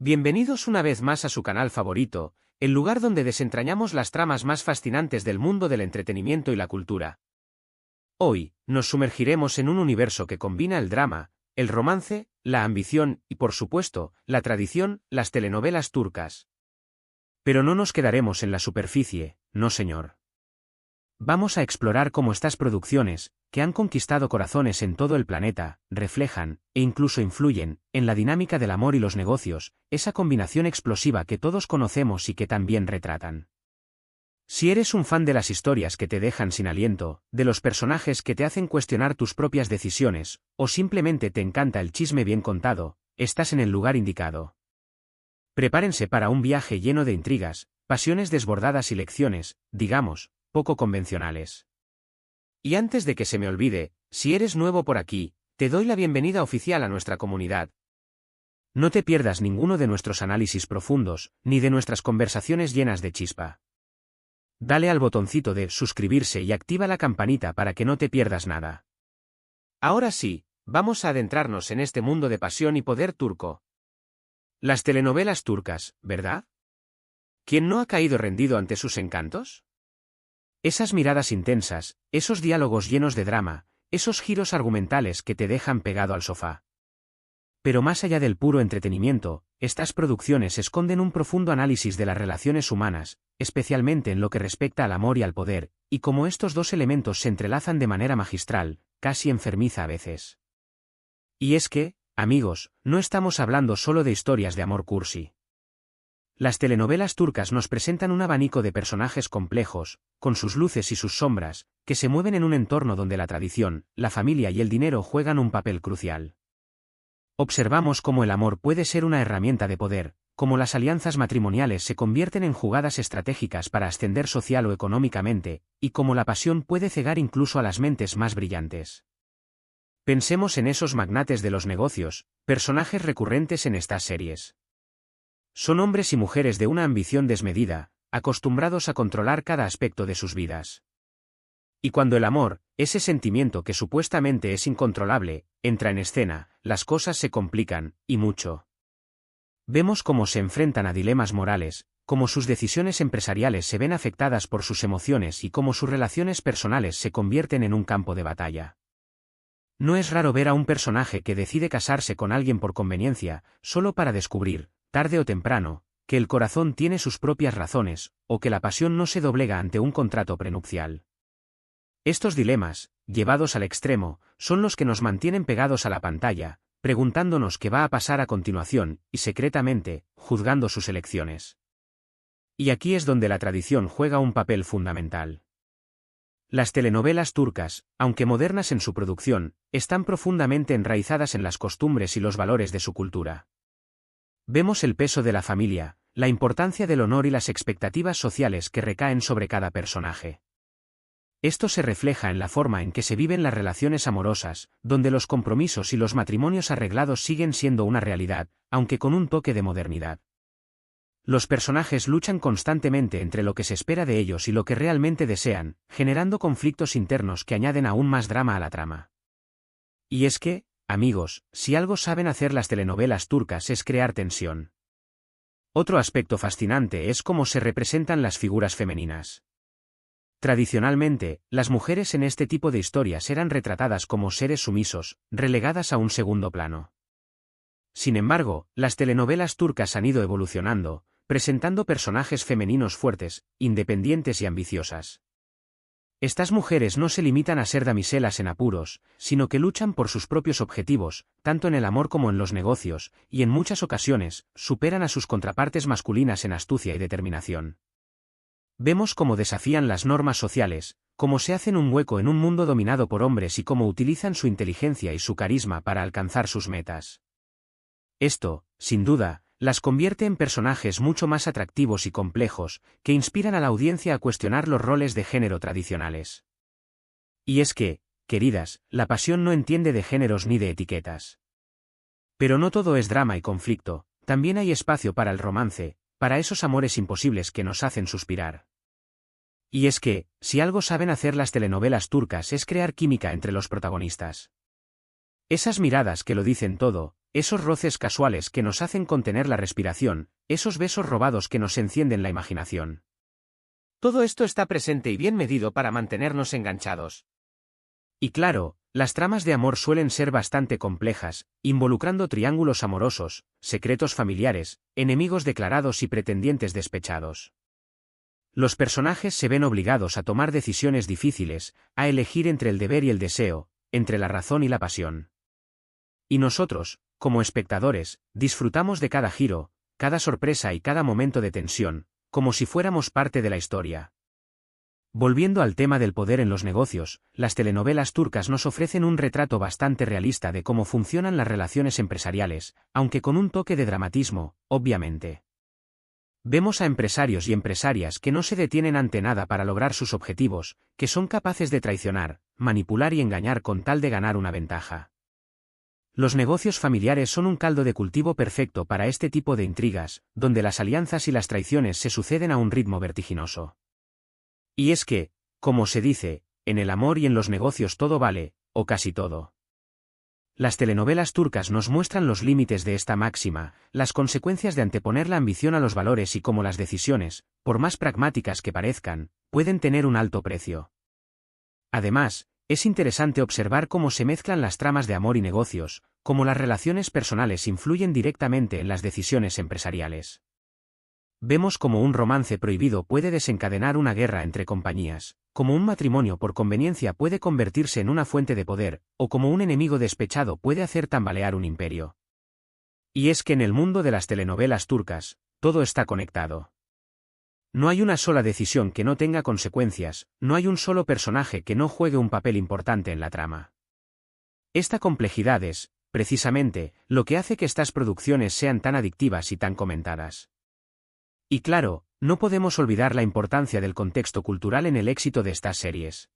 Bienvenidos una vez más a su canal favorito, el lugar donde desentrañamos las tramas más fascinantes del mundo del entretenimiento y la cultura. Hoy, nos sumergiremos en un universo que combina el drama, el romance, la ambición y, por supuesto, la tradición, las telenovelas turcas. Pero no nos quedaremos en la superficie, no señor. Vamos a explorar cómo estas producciones, que han conquistado corazones en todo el planeta, reflejan, e incluso influyen, en la dinámica del amor y los negocios, esa combinación explosiva que todos conocemos y que también retratan. Si eres un fan de las historias que te dejan sin aliento, de los personajes que te hacen cuestionar tus propias decisiones, o simplemente te encanta el chisme bien contado, estás en el lugar indicado. Prepárense para un viaje lleno de intrigas, pasiones desbordadas y lecciones, digamos, poco convencionales. Y antes de que se me olvide, si eres nuevo por aquí, te doy la bienvenida oficial a nuestra comunidad. No te pierdas ninguno de nuestros análisis profundos, ni de nuestras conversaciones llenas de chispa. Dale al botoncito de suscribirse y activa la campanita para que no te pierdas nada. Ahora sí, vamos a adentrarnos en este mundo de pasión y poder turco. Las telenovelas turcas, ¿verdad? ¿Quién no ha caído rendido ante sus encantos? Esas miradas intensas, esos diálogos llenos de drama, esos giros argumentales que te dejan pegado al sofá. Pero más allá del puro entretenimiento, estas producciones esconden un profundo análisis de las relaciones humanas, especialmente en lo que respecta al amor y al poder, y cómo estos dos elementos se entrelazan de manera magistral, casi enfermiza a veces. Y es que, amigos, no estamos hablando solo de historias de amor cursi. Las telenovelas turcas nos presentan un abanico de personajes complejos, con sus luces y sus sombras, que se mueven en un entorno donde la tradición, la familia y el dinero juegan un papel crucial. Observamos cómo el amor puede ser una herramienta de poder, cómo las alianzas matrimoniales se convierten en jugadas estratégicas para ascender social o económicamente, y cómo la pasión puede cegar incluso a las mentes más brillantes. Pensemos en esos magnates de los negocios, personajes recurrentes en estas series. Son hombres y mujeres de una ambición desmedida, acostumbrados a controlar cada aspecto de sus vidas. Y cuando el amor, ese sentimiento que supuestamente es incontrolable, entra en escena, las cosas se complican, y mucho. Vemos cómo se enfrentan a dilemas morales, cómo sus decisiones empresariales se ven afectadas por sus emociones y cómo sus relaciones personales se convierten en un campo de batalla. No es raro ver a un personaje que decide casarse con alguien por conveniencia, solo para descubrir, tarde o temprano, que el corazón tiene sus propias razones, o que la pasión no se doblega ante un contrato prenupcial. Estos dilemas, llevados al extremo, son los que nos mantienen pegados a la pantalla, preguntándonos qué va a pasar a continuación, y secretamente, juzgando sus elecciones. Y aquí es donde la tradición juega un papel fundamental. Las telenovelas turcas, aunque modernas en su producción, están profundamente enraizadas en las costumbres y los valores de su cultura. Vemos el peso de la familia, la importancia del honor y las expectativas sociales que recaen sobre cada personaje. Esto se refleja en la forma en que se viven las relaciones amorosas, donde los compromisos y los matrimonios arreglados siguen siendo una realidad, aunque con un toque de modernidad. Los personajes luchan constantemente entre lo que se espera de ellos y lo que realmente desean, generando conflictos internos que añaden aún más drama a la trama. Y es que, amigos, si algo saben hacer las telenovelas turcas es crear tensión. Otro aspecto fascinante es cómo se representan las figuras femeninas. Tradicionalmente, las mujeres en este tipo de historias eran retratadas como seres sumisos, relegadas a un segundo plano. Sin embargo, las telenovelas turcas han ido evolucionando, presentando personajes femeninos fuertes, independientes y ambiciosas. Estas mujeres no se limitan a ser damiselas en apuros, sino que luchan por sus propios objetivos, tanto en el amor como en los negocios, y en muchas ocasiones, superan a sus contrapartes masculinas en astucia y determinación. Vemos cómo desafían las normas sociales, cómo se hacen un hueco en un mundo dominado por hombres y cómo utilizan su inteligencia y su carisma para alcanzar sus metas. Esto, sin duda, las convierte en personajes mucho más atractivos y complejos, que inspiran a la audiencia a cuestionar los roles de género tradicionales. Y es que, queridas, la pasión no entiende de géneros ni de etiquetas. Pero no todo es drama y conflicto, también hay espacio para el romance, para esos amores imposibles que nos hacen suspirar. Y es que, si algo saben hacer las telenovelas turcas es crear química entre los protagonistas. Esas miradas que lo dicen todo, esos roces casuales que nos hacen contener la respiración, esos besos robados que nos encienden la imaginación. Todo esto está presente y bien medido para mantenernos enganchados. Y claro, las tramas de amor suelen ser bastante complejas, involucrando triángulos amorosos, secretos familiares, enemigos declarados y pretendientes despechados. Los personajes se ven obligados a tomar decisiones difíciles, a elegir entre el deber y el deseo, entre la razón y la pasión. Y nosotros, como espectadores, disfrutamos de cada giro, cada sorpresa y cada momento de tensión, como si fuéramos parte de la historia. Volviendo al tema del poder en los negocios, las telenovelas turcas nos ofrecen un retrato bastante realista de cómo funcionan las relaciones empresariales, aunque con un toque de dramatismo, obviamente. Vemos a empresarios y empresarias que no se detienen ante nada para lograr sus objetivos, que son capaces de traicionar, manipular y engañar con tal de ganar una ventaja. Los negocios familiares son un caldo de cultivo perfecto para este tipo de intrigas, donde las alianzas y las traiciones se suceden a un ritmo vertiginoso. Y es que, como se dice, en el amor y en los negocios todo vale, o casi todo. Las telenovelas turcas nos muestran los límites de esta máxima, las consecuencias de anteponer la ambición a los valores y cómo las decisiones, por más pragmáticas que parezcan, pueden tener un alto precio. Además, es interesante observar cómo se mezclan las tramas de amor y negocios, cómo las relaciones personales influyen directamente en las decisiones empresariales. Vemos cómo un romance prohibido puede desencadenar una guerra entre compañías, como un matrimonio por conveniencia puede convertirse en una fuente de poder, o como un enemigo despechado puede hacer tambalear un imperio. Y es que en el mundo de las telenovelas turcas, todo está conectado. No hay una sola decisión que no tenga consecuencias, no hay un solo personaje que no juegue un papel importante en la trama. Esta complejidad es, precisamente, lo que hace que estas producciones sean tan adictivas y tan comentadas. Y claro, no podemos olvidar la importancia del contexto cultural en el éxito de estas series.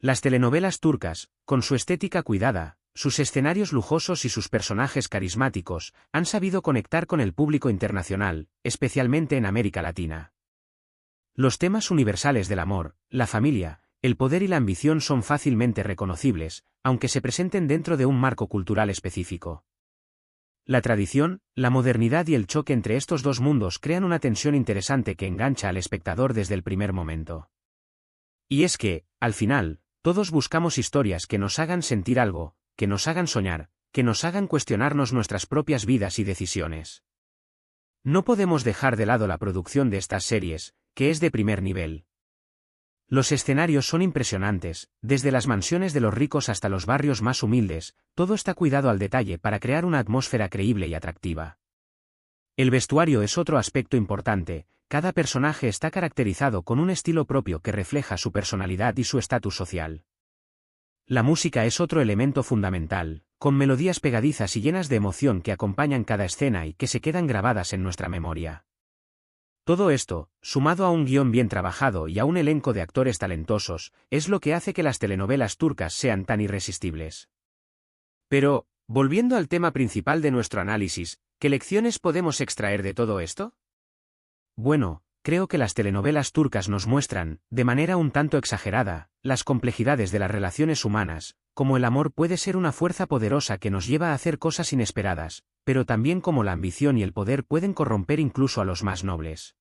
Las telenovelas turcas, con su estética cuidada, sus escenarios lujosos y sus personajes carismáticos, han sabido conectar con el público internacional, especialmente en América Latina. Los temas universales del amor, la familia, el poder y la ambición son fácilmente reconocibles, aunque se presenten dentro de un marco cultural específico. La tradición, la modernidad y el choque entre estos dos mundos crean una tensión interesante que engancha al espectador desde el primer momento. Y es que, al final, todos buscamos historias que nos hagan sentir algo, que nos hagan soñar, que nos hagan cuestionarnos nuestras propias vidas y decisiones. No podemos dejar de lado la producción de estas series, que es de primer nivel. Los escenarios son impresionantes, desde las mansiones de los ricos hasta los barrios más humildes, todo está cuidado al detalle para crear una atmósfera creíble y atractiva. El vestuario es otro aspecto importante, cada personaje está caracterizado con un estilo propio que refleja su personalidad y su estatus social. La música es otro elemento fundamental, con melodías pegadizas y llenas de emoción que acompañan cada escena y que se quedan grabadas en nuestra memoria. Todo esto, sumado a un guión bien trabajado y a un elenco de actores talentosos, es lo que hace que las telenovelas turcas sean tan irresistibles. Pero, volviendo al tema principal de nuestro análisis, ¿qué lecciones podemos extraer de todo esto? Bueno, creo que las telenovelas turcas nos muestran, de manera un tanto exagerada, las complejidades de las relaciones humanas, como el amor puede ser una fuerza poderosa que nos lleva a hacer cosas inesperadas, pero también como la ambición y el poder pueden corromper incluso a los más nobles.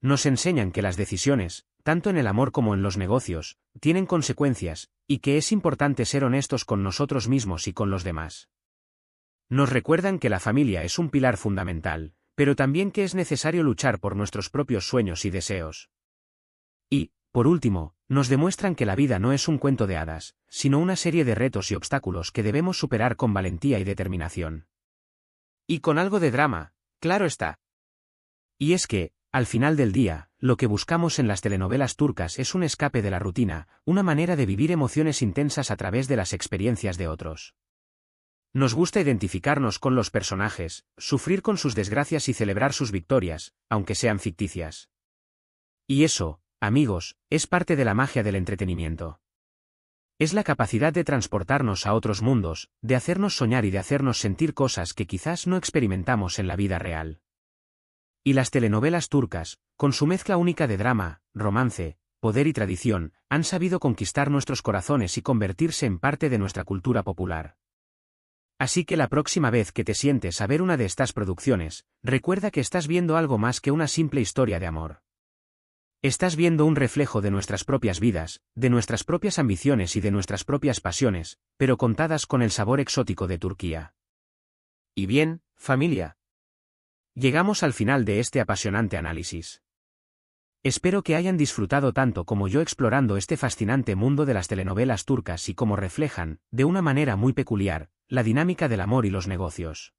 Nos enseñan que las decisiones, tanto en el amor como en los negocios, tienen consecuencias, y que es importante ser honestos con nosotros mismos y con los demás. Nos recuerdan que la familia es un pilar fundamental, pero también que es necesario luchar por nuestros propios sueños y deseos. Y, por último, nos demuestran que la vida no es un cuento de hadas, sino una serie de retos y obstáculos que debemos superar con valentía y determinación. Y con algo de drama, claro está. Y es que, al final del día, lo que buscamos en las telenovelas turcas es un escape de la rutina, una manera de vivir emociones intensas a través de las experiencias de otros. Nos gusta identificarnos con los personajes, sufrir con sus desgracias y celebrar sus victorias, aunque sean ficticias. Y eso, amigos, es parte de la magia del entretenimiento. Es la capacidad de transportarnos a otros mundos, de hacernos soñar y de hacernos sentir cosas que quizás no experimentamos en la vida real. Y las telenovelas turcas, con su mezcla única de drama, romance, poder y tradición, han sabido conquistar nuestros corazones y convertirse en parte de nuestra cultura popular. Así que la próxima vez que te sientes a ver una de estas producciones, recuerda que estás viendo algo más que una simple historia de amor. Estás viendo un reflejo de nuestras propias vidas, de nuestras propias ambiciones y de nuestras propias pasiones, pero contadas con el sabor exótico de Turquía. Y bien, familia. Llegamos al final de este apasionante análisis. Espero que hayan disfrutado tanto como yo explorando este fascinante mundo de las telenovelas turcas y cómo reflejan, de una manera muy peculiar, la dinámica del amor y los negocios.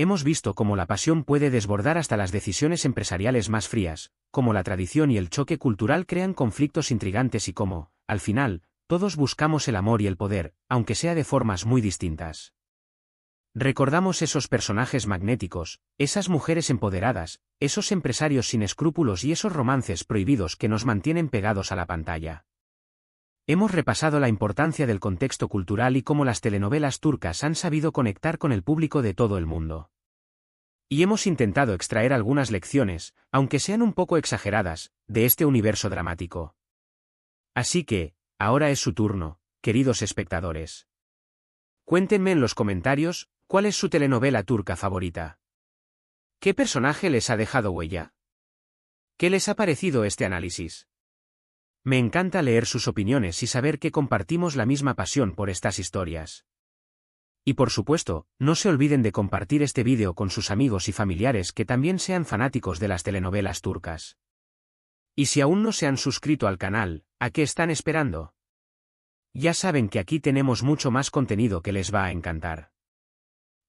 Hemos visto cómo la pasión puede desbordar hasta las decisiones empresariales más frías, cómo la tradición y el choque cultural crean conflictos intrigantes y cómo, al final, todos buscamos el amor y el poder, aunque sea de formas muy distintas. Recordamos esos personajes magnéticos, esas mujeres empoderadas, esos empresarios sin escrúpulos y esos romances prohibidos que nos mantienen pegados a la pantalla. Hemos repasado la importancia del contexto cultural y cómo las telenovelas turcas han sabido conectar con el público de todo el mundo. Y hemos intentado extraer algunas lecciones, aunque sean un poco exageradas, de este universo dramático. Así que, ahora es su turno, queridos espectadores. Cuéntenme en los comentarios, ¿cuál es su telenovela turca favorita? ¿Qué personaje les ha dejado huella? ¿Qué les ha parecido este análisis? Me encanta leer sus opiniones y saber que compartimos la misma pasión por estas historias. Y por supuesto, no se olviden de compartir este vídeo con sus amigos y familiares que también sean fanáticos de las telenovelas turcas. Y si aún no se han suscrito al canal, ¿a qué están esperando? Ya saben que aquí tenemos mucho más contenido que les va a encantar.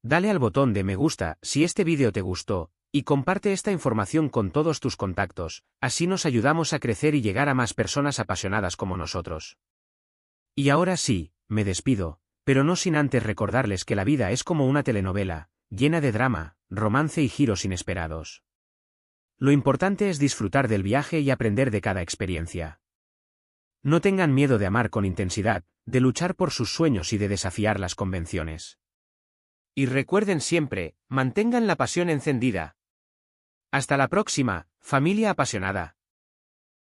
Dale al botón de me gusta si este vídeo te gustó, y comparte esta información con todos tus contactos, así nos ayudamos a crecer y llegar a más personas apasionadas como nosotros. Y ahora sí, me despido, pero no sin antes recordarles que la vida es como una telenovela, llena de drama, romance y giros inesperados. Lo importante es disfrutar del viaje y aprender de cada experiencia. No tengan miedo de amar con intensidad, de luchar por sus sueños y de desafiar las convenciones. Y recuerden siempre, mantengan la pasión encendida. Hasta la próxima, familia apasionada.